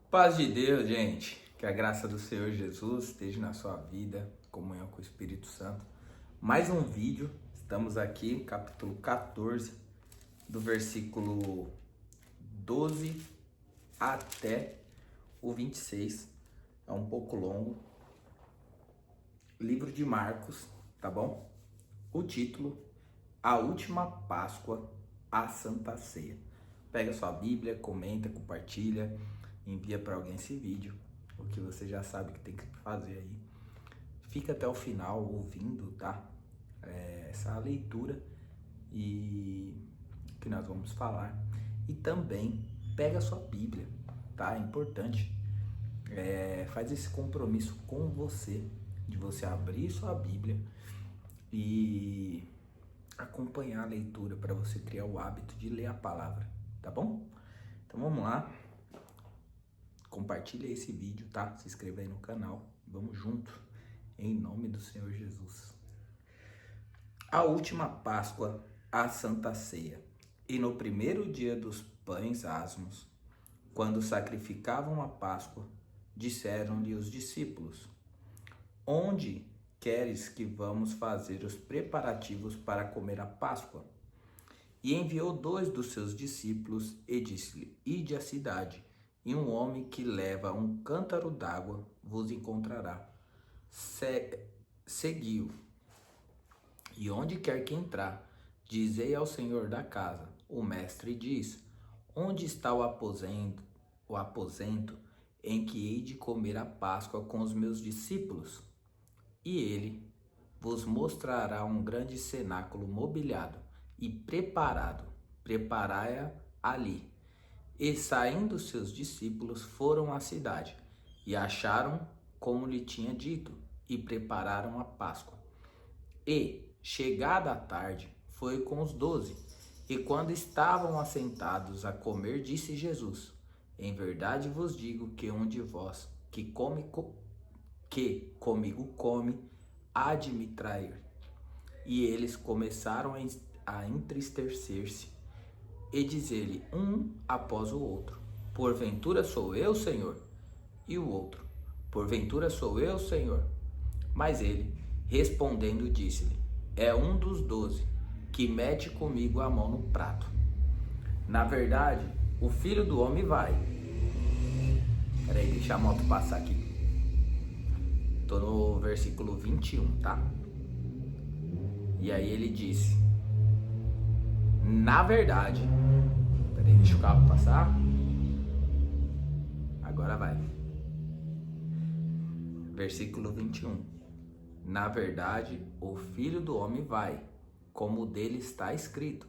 Paz de Deus, gente. Que a graça do Senhor Jesus esteja na sua vida, comunhão com o Espírito Santo. Mais um vídeo, estamos aqui, capítulo 14, do versículo 12 até o 26. É um pouco longo. Livro de Marcos, tá bom? O título: A Última Páscoa, a Santa Ceia. Pega sua Bíblia, comenta, compartilha, envia para alguém esse vídeo, o que você já sabe que tem que fazer aí. Fica até o final ouvindo, tá? Essa leitura e que nós vamos falar. E também pega sua Bíblia, tá? É importante. Faz esse compromisso com você, de você abrir sua Bíblia e acompanhar a leitura para você criar o hábito de ler a palavra, tá bom? Então vamos lá. Compartilha esse vídeo, tá? Se inscreva aí no canal. Vamos junto, em nome do Senhor Jesus. A última Páscoa, a Santa Ceia. E no primeiro dia dos pães asmos, quando sacrificavam a Páscoa, disseram-lhe os discípulos: Onde queres que vamos fazer os preparativos para comer a Páscoa? E enviou 2 dos seus discípulos e disse-lhe: Ide à cidade, e um homem que leva um cântaro d'água vos encontrará. Segui-o. E onde quer que entrar, dizei ao senhor da casa: O mestre diz: Onde está o aposento em que hei de comer a Páscoa com os meus discípulos? E ele vos mostrará um grande cenáculo mobiliado e preparado. Preparai-a ali. E saindo seus discípulos foram à cidade, e acharam como lhe tinha dito, e prepararam a Páscoa. E, chegada a tarde, foi com os 12. E quando estavam assentados a comer, disse Jesus: Em verdade vos digo que um de vós que comigo come, há de me trair. E eles começaram a entristecer-se e dizer-lhe um após o outro: Porventura sou eu, Senhor? E o outro: Porventura sou eu, Senhor? Mas ele, respondendo, disse-lhe: É um dos 12, que mete comigo a mão no prato. Na verdade, o Filho do Homem vai. Peraí, deixa a moto passar aqui. Tô no versículo 21, tá? E aí ele disse: Na verdade, peraí, deixa o carro passar. Agora vai. Versículo 21. Na verdade, o Filho do Homem vai, como dele está escrito.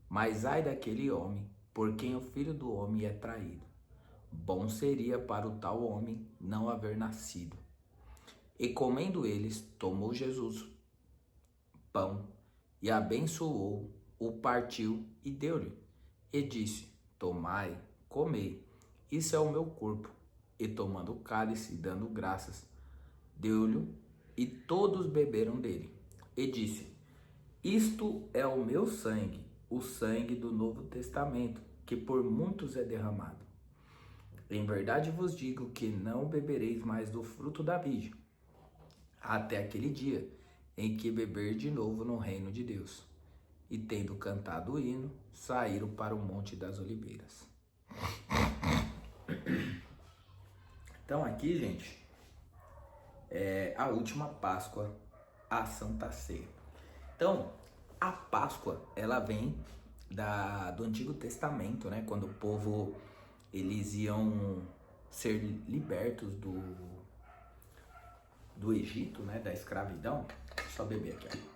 Mas ai daquele homem, por quem o Filho do Homem é traído. Bom seria para o tal homem não haver nascido. E comendo eles, tomou Jesus pão, e abençoou, o partiu e deu-lhe. E disse: Tomai, comei, isso é o meu corpo. E tomando o cálice, dando graças, deu-lhe, e todos beberam dele. E disse: Isto é o meu sangue, o sangue do Novo Testamento, que por muitos é derramado. Em verdade vos digo que não bebereis mais do fruto da vide, até aquele dia em que beber de novo no reino de Deus. E tendo cantado o hino, saíram para o Monte das Oliveiras. Então aqui, gente, é a última Páscoa, a Santa Ceia. Então, a Páscoa, ela vem do Antigo Testamento, né? Quando o povo, eles iam ser libertos do Egito, né? Da escravidão. Deixa eu só beber aqui, ó.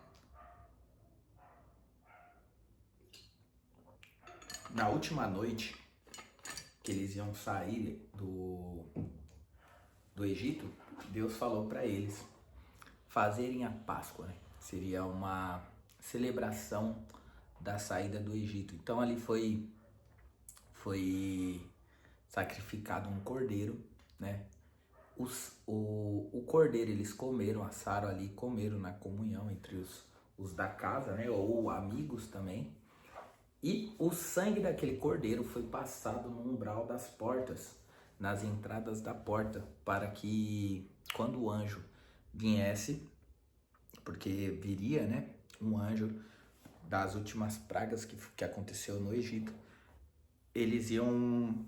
Na última noite que eles iam sair do Egito, Deus falou para eles fazerem a Páscoa, né? Seria uma celebração da saída do Egito. Então ali foi sacrificado um cordeiro, né? O cordeiro eles comeram, assaram ali, comeram na comunhão entre os da casa, né? Ou amigos também. E o sangue daquele cordeiro foi passado no umbral das portas nas entradas da porta, para que quando o anjo viesse, porque viria, né, um anjo das últimas pragas que aconteceu no Egito, eles iam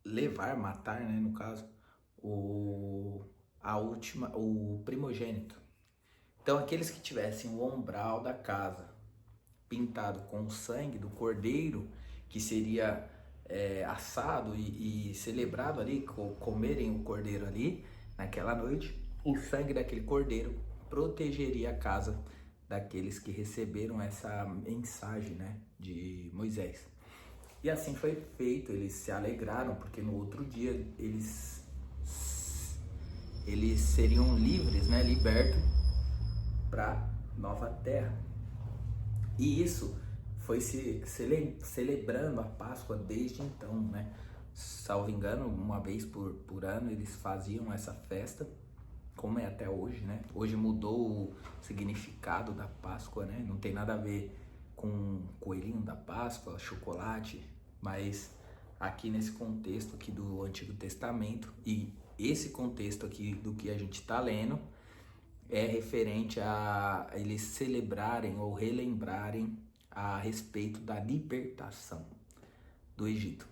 levar, matar, né, no caso, o primogênito. Então aqueles que tivessem o umbral da casa pintado com o sangue do cordeiro, que seria assado e celebrado ali, comerem o cordeiro ali naquela noite, o sangue daquele cordeiro protegeria a casa daqueles que receberam essa mensagem, né, de Moisés. E assim foi feito, eles se alegraram, porque no outro dia eles seriam livres, né, libertos para nova terra. E isso foi se celebrando a Páscoa desde então, né? Salvo engano, uma vez por ano eles faziam essa festa, como é até hoje, né? Hoje mudou o significado da Páscoa, né? Não tem nada a ver com coelhinho da Páscoa, chocolate, mas aqui nesse contexto aqui do Antigo Testamento, e esse contexto aqui do que a gente está lendo é referente a eles celebrarem ou relembrarem a respeito da libertação do Egito.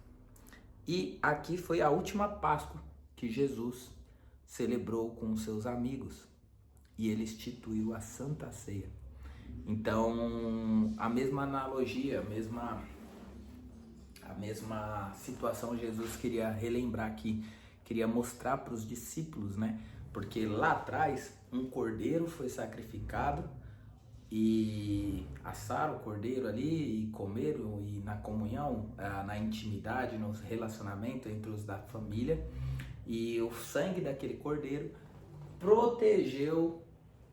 E aqui foi a última Páscoa que Jesus celebrou com seus amigos, e ele instituiu a Santa Ceia. Então, a mesma analogia, a mesma situação Jesus queria relembrar aqui, queria mostrar para os discípulos, né? Porque lá atrás um cordeiro foi sacrificado e assaram o cordeiro ali e comeram, e na comunhão, na intimidade, no relacionamento entre os da família, e o sangue daquele cordeiro protegeu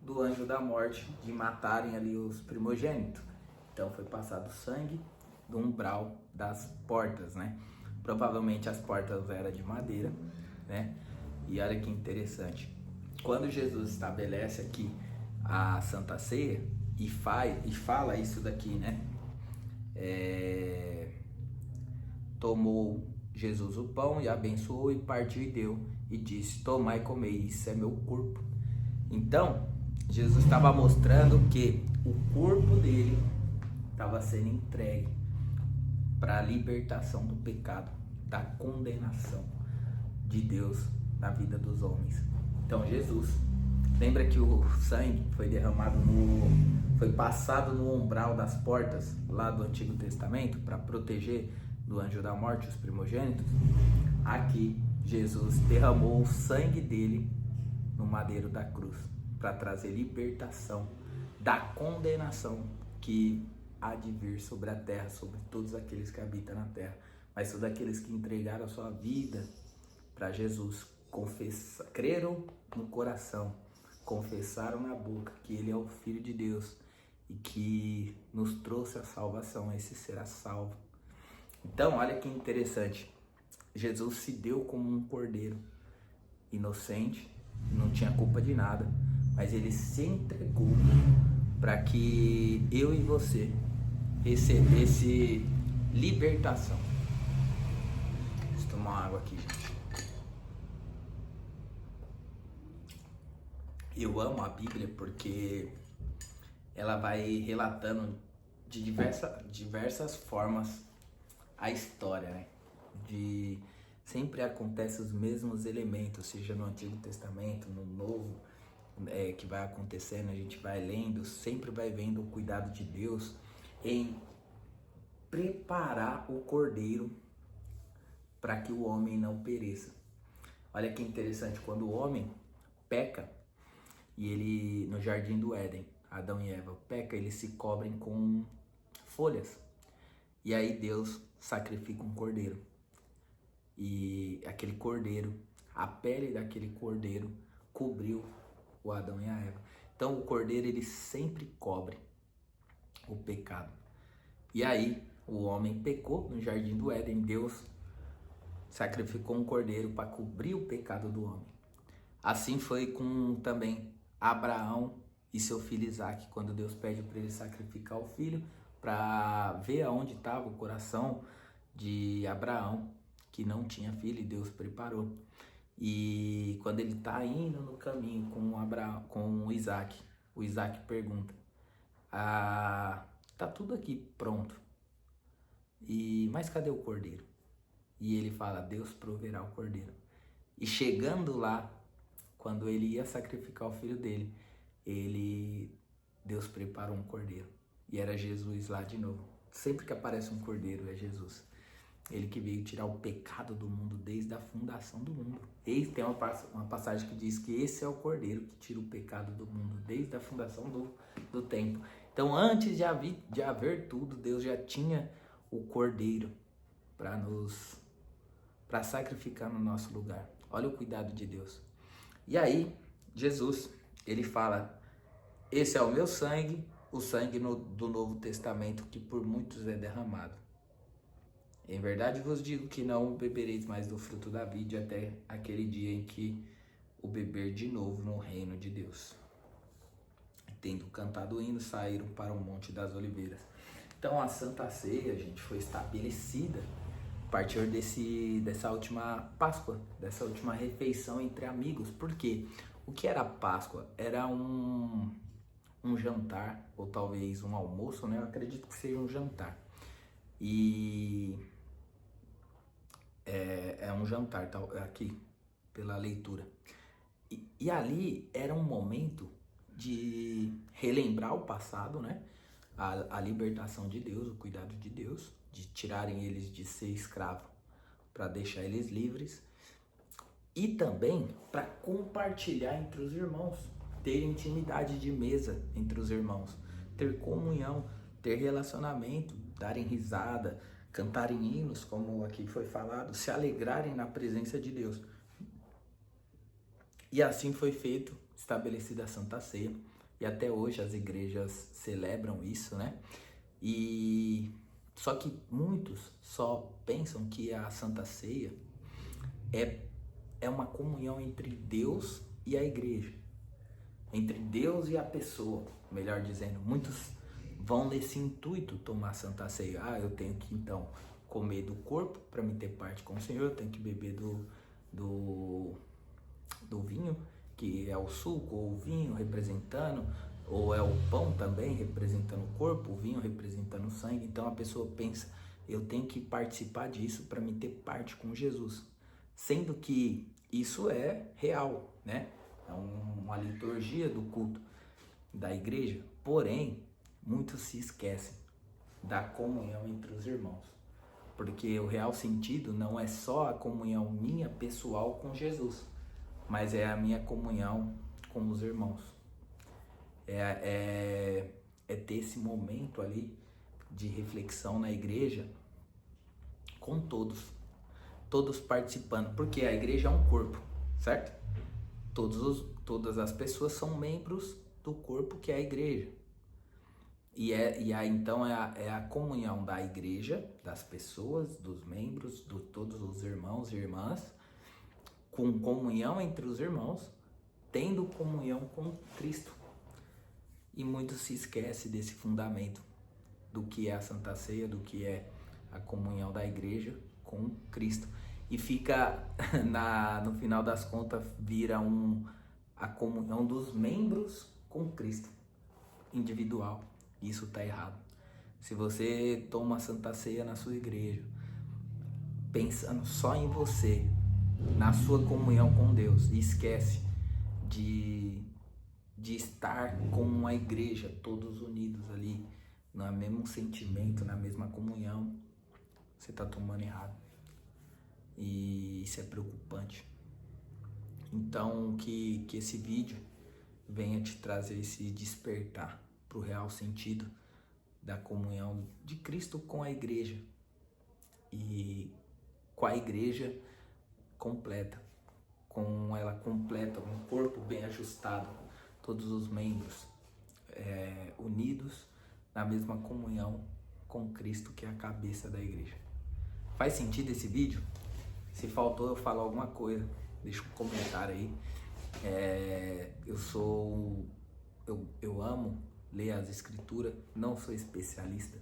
do anjo da morte de matarem ali os primogênitos. Então foi passado sangue do umbral das portas, né? Provavelmente as portas eram de madeira, né? E olha que interessante, quando Jesus estabelece aqui a Santa Ceia e fala isso daqui, né? Tomou Jesus o pão e abençoou e partiu e deu e disse: tomai e comei, isso é meu corpo. Então Jesus estava mostrando que o corpo dele estava sendo entregue para a libertação do pecado, da condenação de Deus na vida dos homens. Então Jesus, lembra que o sangue foi derramado foi passado no umbral das portas lá do Antigo Testamento para proteger do anjo da morte os primogênitos? Aqui Jesus derramou o sangue dele no madeiro da cruz para trazer libertação da condenação que há de vir sobre a terra, sobre todos aqueles que habitam na terra, mas todos aqueles que entregaram a sua vida para Jesus, creram no coração, confessaram na boca que Ele é o Filho de Deus e que nos trouxe a salvação, esse será salvo. Então, olha que interessante, Jesus se deu como um cordeiro inocente, não tinha culpa de nada, mas Ele se entregou para que eu e você recebesse libertação. Deixa eu tomar uma água aqui, gente. Eu amo a Bíblia porque ela vai relatando de diversas formas a história, né? Sempre acontecem os mesmos elementos, seja no Antigo Testamento, no Novo, que vai acontecendo, a gente vai lendo, sempre vai vendo o cuidado de Deus em preparar o cordeiro para que o homem não pereça. Olha que interessante, quando o homem peca, e ele, no jardim do Éden, Adão e Eva peca, eles se cobrem com folhas. E aí Deus sacrifica um cordeiro. E aquele cordeiro, a pele daquele cordeiro cobriu o Adão e a Eva. Então o cordeiro, ele sempre cobre o pecado. E aí o homem pecou no jardim do Éden, Deus sacrificou um cordeiro para cobrir o pecado do homem. Assim foi com também Abraão e seu filho Isaque, quando Deus pede para ele sacrificar o filho, para ver aonde estava o coração de Abraão, que não tinha filho e Deus preparou. E quando ele está indo no caminho com Isaac, o Isaac pergunta: tá tudo aqui pronto, mas cadê o cordeiro? E ele fala: Deus proverá o cordeiro. E chegando lá, quando ele ia sacrificar o filho dele, Deus preparou um cordeiro. E era Jesus lá de novo. Sempre que aparece um cordeiro é Jesus. Ele que veio tirar o pecado do mundo desde a fundação do mundo. E tem uma passagem que diz que esse é o cordeiro que tira o pecado do mundo desde a fundação do tempo. Então, antes de haver tudo, Deus já tinha o cordeiro para sacrificar no nosso lugar. Olha o cuidado de Deus. E aí, Jesus, ele fala: esse é o meu sangue, o sangue do Novo Testamento, que por muitos é derramado. Em verdade vos digo que não bebereis mais do fruto da vide até aquele dia em que o beber de novo no reino de Deus. Tendo cantado o hino, saíram para o Monte das Oliveiras. Então a Santa Ceia, gente, foi estabelecida a partir dessa última Páscoa, dessa última refeição entre amigos. Por quê? O que era a Páscoa? Era um jantar, ou talvez um almoço, né? Eu acredito que seja um jantar. E é um jantar, tá? Aqui, pela leitura. E ali era um momento de relembrar o passado, né? A libertação de Deus, o cuidado de Deus, de tirarem eles de ser escravo para deixar eles livres. E também para compartilhar entre os irmãos, ter intimidade de mesa entre os irmãos, ter comunhão, ter relacionamento, darem risada, cantarem hinos, como aqui foi falado, se alegrarem na presença de Deus. E assim foi feito, estabelecida a Santa Ceia. E até hoje as igrejas celebram isso, né? Só que muitos só pensam que a Santa Ceia é uma comunhão entre Deus e a igreja. Entre Deus e a pessoa, melhor dizendo. Muitos vão nesse intuito tomar Santa Ceia. Eu tenho que então comer do corpo para me ter parte com o Senhor, eu tenho que beber do vinho, que é o suco, ou o vinho representando, ou é o pão também representando o corpo, o vinho representando o sangue. Então a pessoa pensa: eu tenho que participar disso para me ter parte com Jesus. Sendo que isso é real, né? É uma liturgia do culto da igreja. Porém, muitos se esquecem da comunhão entre os irmãos. Porque o real sentido não é só a comunhão minha pessoal com Jesus, mas é a minha comunhão com os irmãos. É ter esse momento ali de reflexão na igreja com todos participando, porque a igreja é um corpo, certo? Todas as pessoas são membros do corpo que é a igreja. Então é a comunhão da igreja, das pessoas, dos membros, de todos os irmãos e irmãs, com comunhão entre os irmãos, tendo comunhão com Cristo. E muitos se esquecem desse fundamento, do que é a Santa Ceia, do que é a comunhão da igreja com Cristo. E fica, no final das contas, vira a comunhão dos membros com Cristo, individual. Isso está errado. Se você toma a Santa Ceia na sua igreja, pensando só em você, na sua comunhão com Deus, e esquece de estar com a igreja, todos unidos ali, no mesmo sentimento, na mesma comunhão, você está tomando errado. E isso é preocupante. Então, que esse vídeo venha te trazer esse despertar para o real sentido da comunhão de Cristo com a igreja, e com a igreja completa, com ela completa, um corpo bem ajustado, todos os membros unidos na mesma comunhão com Cristo, que é a cabeça da igreja. Faz sentido esse vídeo? Se faltou eu falar alguma coisa, deixa um comentário aí. Eu amo ler as escrituras, não sou especialista,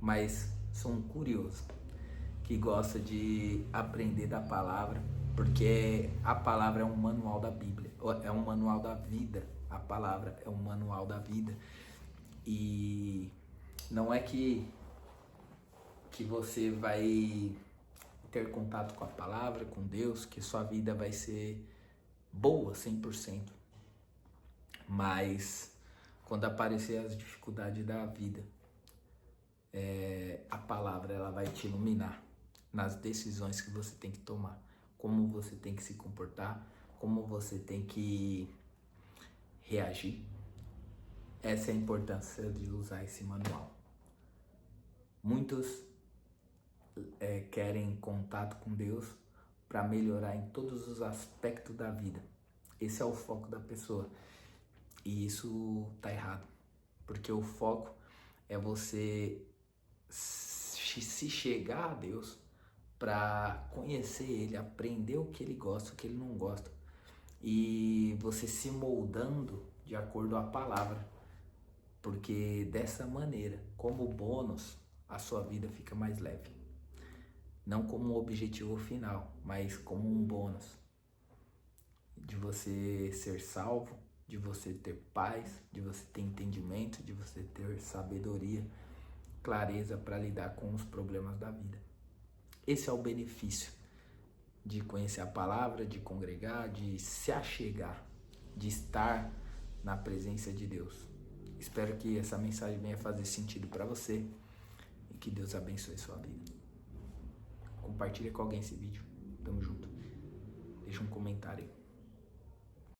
mas sou um curioso. que gosta de aprender da palavra, porque a palavra é um manual da Bíblia, é um manual da vida. A palavra é um manual da vida. E não é que você vai ter contato com a palavra, com Deus, que sua vida vai ser boa 100%. Mas quando aparecer as dificuldades da vida, a palavra ela vai te iluminar nas decisões que você tem que tomar, como você tem que se comportar, como você tem que reagir. Essa é a importância de usar esse manual. Muitos querem contato com Deus para melhorar em todos os aspectos da vida. Esse é o foco da pessoa. E isso tá errado. Porque o foco é você se chegar a Deus para conhecer Ele, aprender o que Ele gosta, o que Ele não gosta. E você se moldando de acordo com a palavra. Porque dessa maneira, como bônus, a sua vida fica mais leve. Não como um objetivo final, mas como um bônus. De você ser salvo, de você ter paz, de você ter entendimento, de você ter sabedoria, clareza para lidar com os problemas da vida. Esse é o benefício de conhecer a palavra, de congregar, de se achegar, de estar na presença de Deus. Espero que essa mensagem venha fazer sentido para você e que Deus abençoe sua vida. Compartilha com alguém esse vídeo. Tamo junto. Deixa um comentário aí.